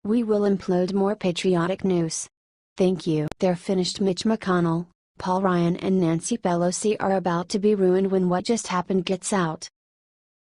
We will implode more patriotic news. Thank you. They're finished. Mitch McConnell, Paul Ryan and Nancy Pelosi are about to be ruined when what just happened gets out.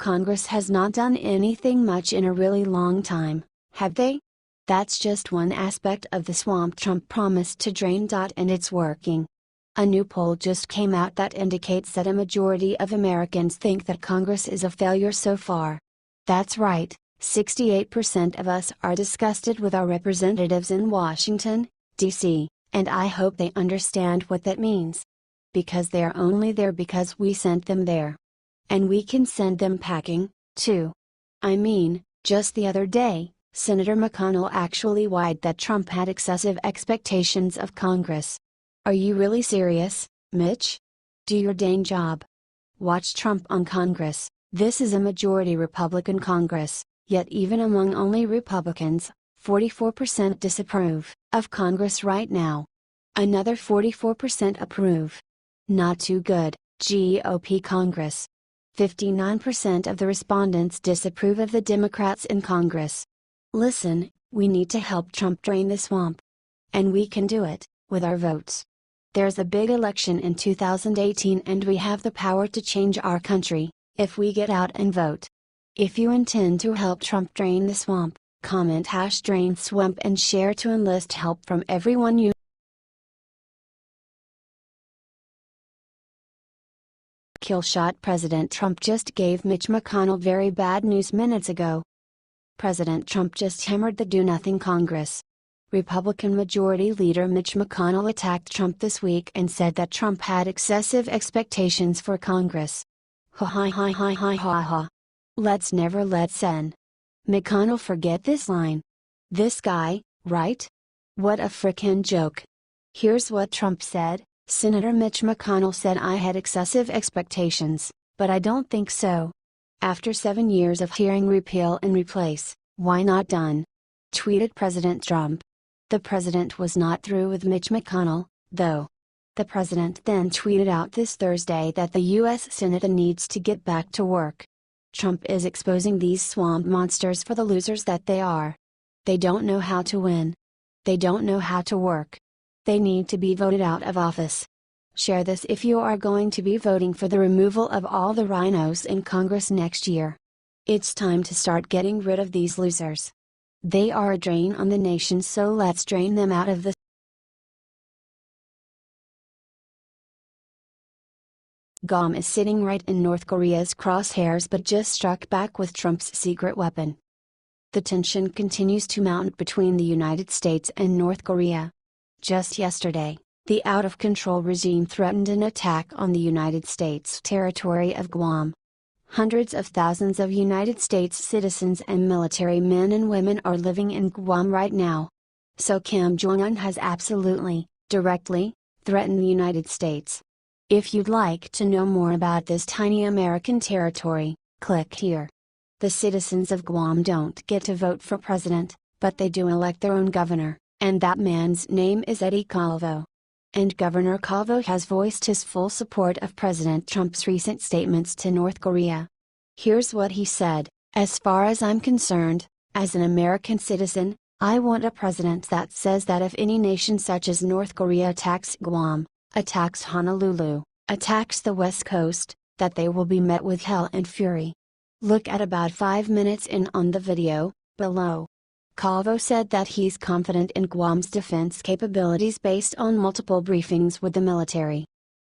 Congress has not done anything much in a really long time, have they? That's just one aspect of the swamp Trump promised to drain. And it's working. A new poll just came out that indicates that a majority of Americans think that Congress is a failure so far. That's right, 68% of us are disgusted with our representatives in Washington, D.C., and I hope they understand what that means. Because they are only there because we sent them there. And we can send them packing, too. I mean, just the other day, Senator McConnell actually whined that Trump had excessive expectations of Congress. Are you really serious, Mitch? Do your dang job. Watch Trump on Congress. This is a majority Republican Congress, yet even among only Republicans, 44% disapprove of Congress right now. Another 44% approve. Not too good, GOP Congress. 59% of the respondents disapprove of the Democrats in Congress. Listen, we need to help Trump drain the swamp. And we can do it, with our votes. There's a big election in 2018 and we have the power to change our country, if we get out and vote. If you intend to help Trump drain the swamp, comment #DrainSwamp and share to enlist help from everyone you Killshot. President Trump just gave Mitch McConnell very bad news minutes ago. President Trump just hammered the do-nothing Congress. Republican Majority Leader Mitch McConnell attacked Trump this week and said that Trump had excessive expectations for Congress. Ha ha ha ha ha ha ha. Let's never let Sen. McConnell forget this line. This guy, right? What a frickin' joke. Here's what Trump said. Senator Mitch McConnell said I had excessive expectations, but I don't think so. After 7 years of hearing repeal and replace, why not done? Tweeted President Trump. The president was not through with Mitch McConnell, though. The president then tweeted out this Thursday that the U.S. Senate needs to get back to work. Trump is exposing these swamp monsters for the losers that they are. They don't know how to win. They don't know how to work. They need to be voted out of office. Share this if you are going to be voting for the removal of all the rhinos in Congress next year. It's time to start getting rid of these losers. They are a drain on the nation, so let's drain them out of the Guam is sitting right in North Korea's crosshairs but just struck back with Trump's secret weapon. The tension continues to mount between the United States and North Korea. Just yesterday, the out-of-control regime threatened an attack on the United States territory of Guam. Hundreds of thousands of United States citizens and military men and women are living in Guam right now. So Kim Jong-un has absolutely, directly, threatened the United States. If you'd like to know more about this tiny American territory, click here. The citizens of Guam don't get to vote for president, but they do elect their own governor, and that man's name is Eddie Calvo. And Governor Calvo has voiced his full support of President Trump's recent statements to North Korea. Here's what he said: "As far as I'm concerned, as an American citizen, I want a president that says that if any nation such as North Korea attacks Guam, attacks Honolulu, attacks the West Coast, that they will be met with hell and fury." Look at about 5 minutes in on the video, below. Calvo said that he's confident in Guam's defense capabilities based on multiple briefings with the military.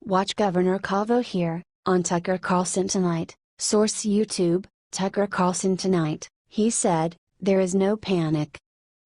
Watch Governor Calvo here, on Tucker Carlson Tonight, source YouTube, Tucker Carlson Tonight. He said, "There is no panic.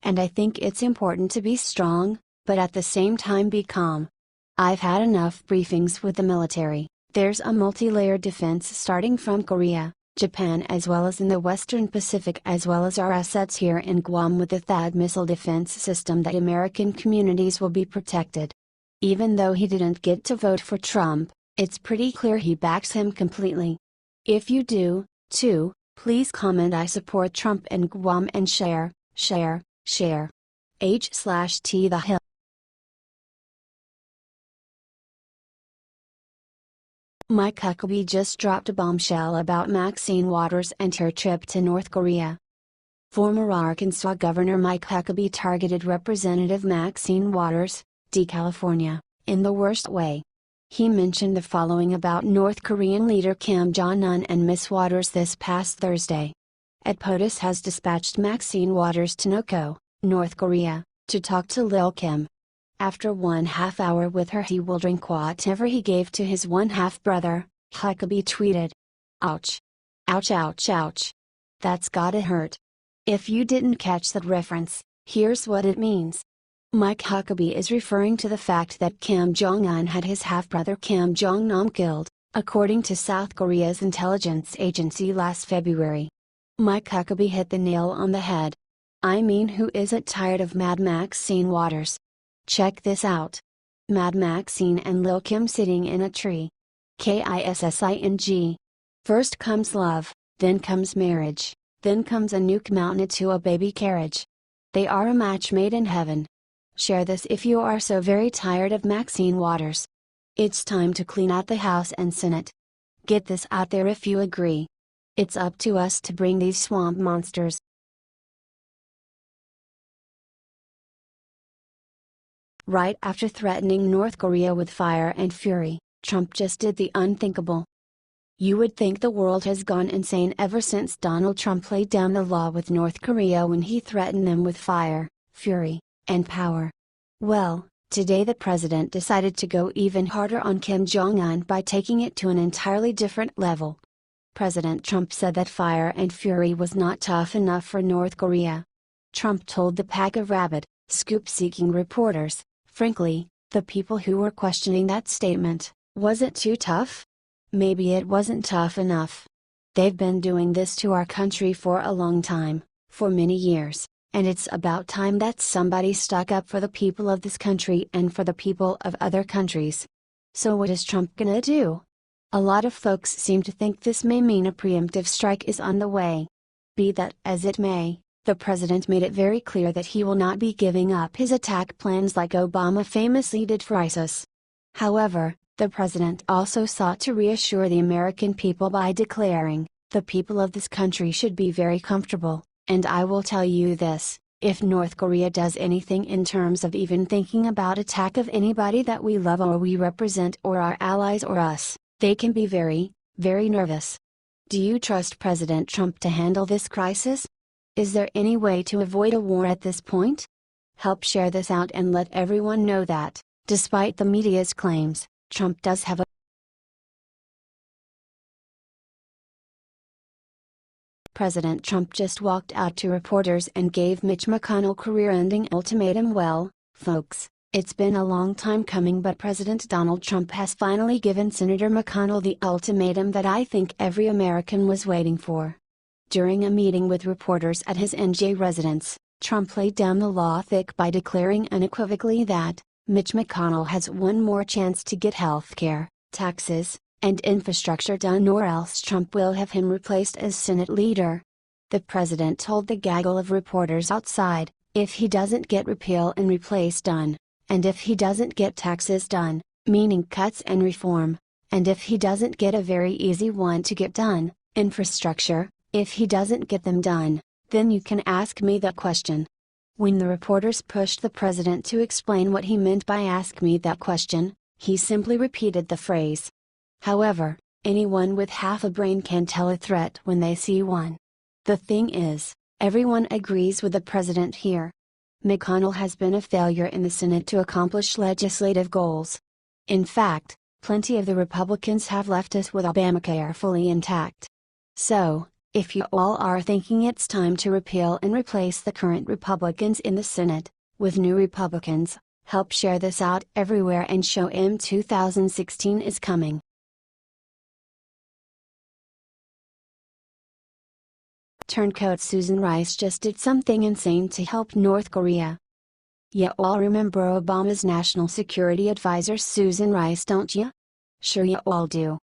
And I think it's important to be strong, but at the same time be calm. I've had enough briefings with the military. There's a multi-layered defense starting from Korea, Japan as well as in the Western Pacific as well as our assets here in Guam with the THAAD missile defense system that American communities will be protected." Even though he didn't get to vote for Trump, it's pretty clear he backs him completely. If you do, too, please comment "I support Trump and Guam" and share. H/T The Hill. Mike Huckabee just dropped a bombshell about Maxine Waters and her trip to North Korea. Former Arkansas Governor Mike Huckabee targeted Representative Maxine Waters, D. California, in the worst way. He mentioned the following about North Korean leader Kim Jong-un and Ms. Waters this past Thursday. POTUS has dispatched Maxine Waters to Noko, North Korea, to talk to Lil Kim. After 1/2 hour with her, he will drink whatever he gave to his one-half brother, Huckabee tweeted. Ouch. Ouch, ouch, ouch. That's gotta hurt. If you didn't catch that reference, here's what it means. Mike Huckabee is referring to the fact that Kim Jong-un had his half-brother Kim Jong-nam killed, according to South Korea's intelligence agency last February. Mike Huckabee hit the nail on the head. I mean, who isn't tired of Mad Maxine Waters? Check this out. Mad Maxine and Lil Kim sitting in a tree. Kissing. First comes love, then comes marriage, then comes a nuke mounted to a baby carriage. They are a match made in heaven. Share this if you are so very tired of Maxine Waters. It's time to clean out the House and Senate. Get this out there if you agree. It's up to us to bring these swamp monsters. Right after threatening North Korea with fire and fury, Trump just did the unthinkable. You would think the world has gone insane ever since Donald Trump laid down the law with North Korea when he threatened them with fire, fury, and power. Well, today the president decided to go even harder on Kim Jong-un by taking it to an entirely different level. President Trump said that fire and fury was not tough enough for North Korea. Trump told the pack of rabid, scoop-seeking reporters, frankly, the people who were questioning that statement, was it too tough? Maybe it wasn't tough enough. They've been doing this to our country for a long time, for many years, and it's about time that somebody stuck up for the people of this country and for the people of other countries. So what is Trump gonna do? A lot of folks seem to think this may mean a preemptive strike is on the way. Be that as it may, the president made it very clear that he will not be giving up his attack plans like Obama famously did for ISIS. However, the president also sought to reassure the American people by declaring, the people of this country should be very comfortable, and I will tell you this, if North Korea does anything in terms of even thinking about attack of anybody that we love or we represent or our allies or us, they can be very, very nervous. Do you trust President Trump to handle this crisis? Is there any way to avoid a war at this point? Help share this out and let everyone know that, despite the media's claims, Trump does have a President Trump just walked out to reporters and gave Mitch McConnell career-ending ultimatum. Well, folks, it's been a long time coming, but President Donald Trump has finally given Senator McConnell the ultimatum that I think every American was waiting for. During a meeting with reporters at his NJ residence, Trump laid down the law thick by declaring unequivocally that Mitch McConnell has one more chance to get health care, taxes, and infrastructure done, or else Trump will have him replaced as Senate leader. The president told the gaggle of reporters outside, if he doesn't get repeal and replace done, and if he doesn't get taxes done, meaning cuts and reform, and if he doesn't get a very easy one to get done, infrastructure, if he doesn't get them done, then you can ask me that question. When the reporters pushed the president to explain what he meant by "ask me that question," he simply repeated the phrase. However, anyone with half a brain can tell a threat when they see one. The thing is, everyone agrees with the president here. McConnell has been a failure in the Senate to accomplish legislative goals. In fact, plenty of the Republicans have left us with Obamacare fully intact. So, if you all are thinking it's time to repeal and replace the current Republicans in the Senate, with new Republicans, help share this out everywhere and show 'em 2016 is coming. Turncoat Susan Rice just did something insane to help North Korea. You all remember Obama's National Security Advisor Susan Rice, don't you? Sure you all do.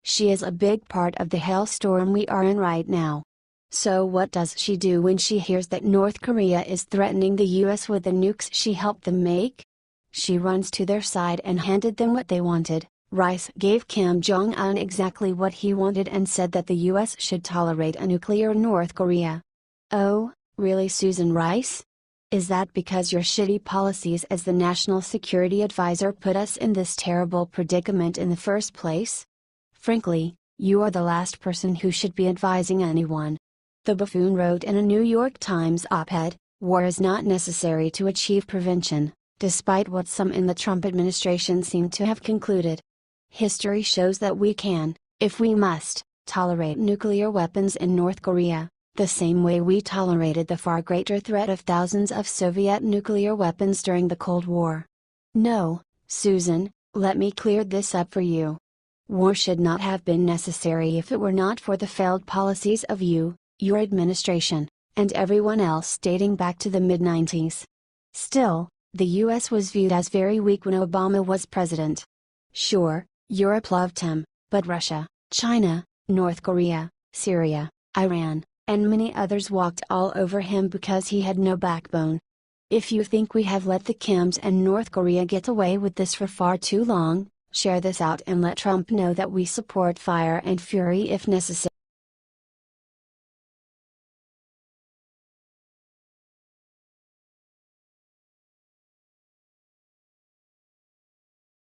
She is a big part of the hailstorm we are in right now. So what does she do when she hears that North Korea is threatening the US with the nukes she helped them make? She runs to their side and handed them what they wanted. Rice gave Kim Jong-un exactly what he wanted and said that the US should tolerate a nuclear North Korea. Oh, Really, Susan Rice? Is that because your shitty policies as the National Security Advisor put us in this terrible predicament in the first place? Frankly, you are the last person who should be advising anyone. The buffoon wrote in a New York Times op-ed, "War is not necessary to achieve prevention, despite what some in the Trump administration seem to have concluded. History shows that we can, if we must, tolerate nuclear weapons in North Korea, the same way we tolerated the far greater threat of thousands of Soviet nuclear weapons during the Cold War. No, Susan, let me clear this up for you. War should not have been necessary if it were not for the failed policies of you, your administration, and everyone else dating back to the mid-90s. Still, the US was viewed as very weak when Obama was president. Sure, Europe loved him, but Russia, China, North Korea, Syria, Iran, and many others walked all over him because he had no backbone. If you think we have let the Kims and North Korea get away with this for far too long, share this out and let Trump know that we support fire and fury if necessary.